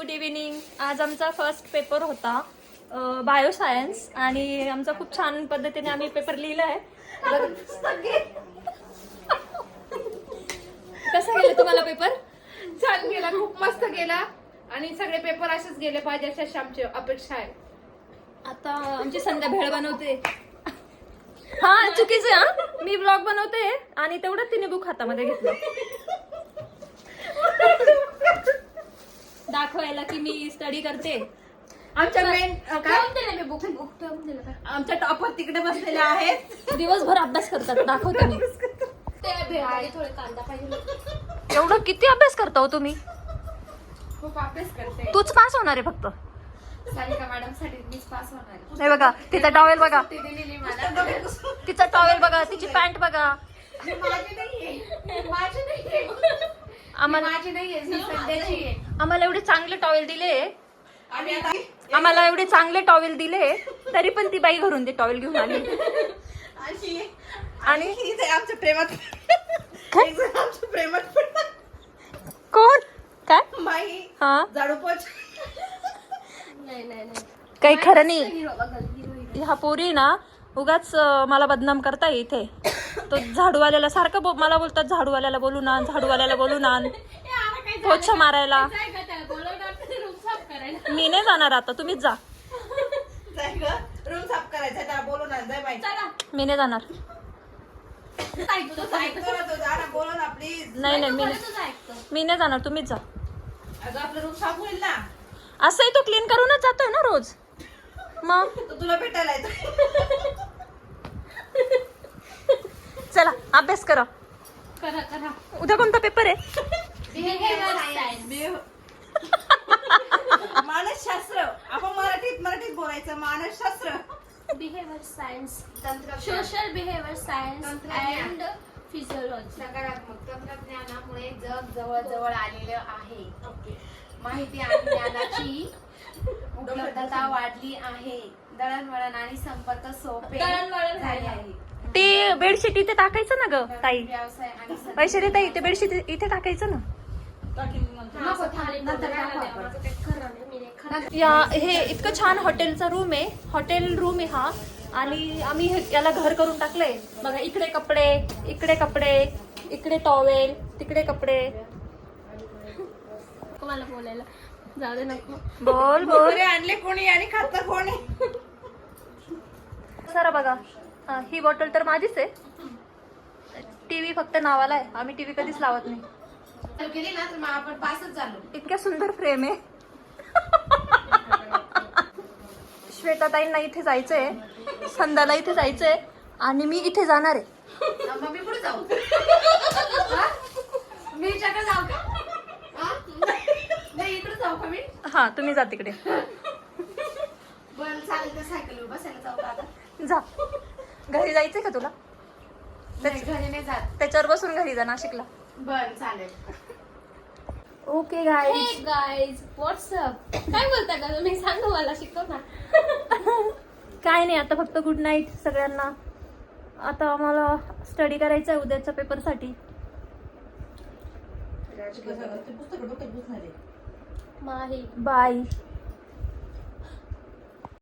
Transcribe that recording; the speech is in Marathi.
Good evening. आज आमचा फर्स्ट पेपर होता बायो सायन्स आणि आमचा खूप छान पद्धतीने आम्ही पेपर लिहिला आहे. कसा गेला तुम्हाला पेपर? छान गेला, खूप मस्त गेला आणि सगळे पेपर असेच गेले पाहिजे अशी आमची अपेक्षा आहे. आता आमची संध्या भेळ बनवते. हा चुकीचं आहे हा. मी ब्लॉग बनवते आणि तेवढंच तिने बुक हातामध्ये घेतलं दाखवायला की मी स्टडी करते. आमच्या मेन आमच्या टॉपर तिकडे बसलेले आहेत, दिवसभर अभ्यास करतात. दाखवते मी. थोडे कांदा पाहिजे. एवढं किती अभ्यास करता हो तुम्ही? खूप अभ्यास करते. तूच पास होणार आहे फक्त. सारिका मॅडम साठी मीच पास होणार. हे बघा तिचा टॉवेल बघा, ती दिलेली मला. तिचा टॉवेल बघा, तिची पॅन्ट बघा. माझी नाहीये, माझी नाहीये, आम्हाला माझी नाहीये, ही संध्याची आहे. आम्हाला एवढे चांगले टॉवेल दिले, आणि आता आम्हाला एवढे चांगले टॉवेल दिले तरी पण ती बाई घरून ते टॉवेल घेऊन आली. आणि इथे आमच्या प्रेमात काय? आमच्या प्रेमात कोण काय बाई हा झाडू पोच. नाही काही खरं नाही. ह्या पोरी ना उगाच मला बदनाम करताय इथे. तो झाडूवाल्याला सारखं मला बोलतात झाडूवाल्याला बोलून आण, झाडूवाल्याला बोलून आण, पोछा मारायला. मी नाही जाणार आता, तुम्हीच जा. जाय ग, रूम साफ करायचा त्याला बोलून आण, जाय बाई. मी नाही जाणार. तो जा ना, बोलू ना प्लीज. नाही मी नाही जाणार, तुम्हीच जा. अगं आपलं रूम साफ होईल ना. असंही तो क्लीन करूनच जातोय ना रोज. मग तो तुला भेटायला येतो. चला अभ्यास करा. करा उद्या कोणता पेपर आहे? मानसशास्त्र. आपण मराठीत बोलायचं. मानसशास्त्र, बिहेवियर सायन्स, तंत्रज्ञान, सोशल बिहेवियर सायन्स तंत्रज्ञान. And physiology. सकारात्मक तंत्रज्ञानामुळे जग जवळ जवळ आलेलं आहे. माहिती आणि ज्ञानाची उपलब्धता वाढली आहे. दळणवळण आणि संपर्क सोपे दळणवळण झाले आहे. ते बेडशीट इथे टाकायचं ना ग ताई. व्यवसाय आणि संधी- वैशाली ताई ते बेडशीट इथे टाकायचं ना. नको, नंतर टाकू आपण. या हे इतकं छान हॉटेलचा रूम आहे. हॉटेल रूम आहे हा. आणि आम्ही याला घर करून टाकलंय बघा. इकडे कपडे, इकडे कपडे, इकडे टॉवेल, तिकडे कपडे. मला बोलायला जाऊ दे नको. बोल बोल. घरी आणले कोणी आणि खातं कोणी? सर बघा ही बॉटल तर माझीच आहे. टीव्ही फक्त नावाला आहे. आम्ही टीव्ही कधीच लावत नाही. चालू केली ना तर मग आपण पासच झालो. इतक्या सुंदर फ्रेम आहे. श्वेताताईंना इथे जायचंय, संध्याला इथे जायचंय आणि मी इथे जाणार आहे. मग मी पुढे जाऊ. हा? मी हिच्याकडे जाऊ का? हा? नाही इकडे जाऊ का मी? हा तुम्ही जा तिकडे. बरं चालेल, तर सायकलवर बसायला जाऊ का आता? जा. घरी जायचंय का तुला? नाही, घरी नाही जात. त्याच्यावर बसून घरी जा नाशिकला. बरं चालेल. ओके हे गाईज. गाईज व्हॉट्सअप काय बोलता का तुम्ही? सांगा मला, शिकव ना. काय नाही आता फक्त गुड नाईट सगळ्यांना. आता आम्हाला स्टडी करायचा आहे उद्याच्या पेपरसाठी. ते पुस्तक डोक्यात घुसणार आहे. माही बाय.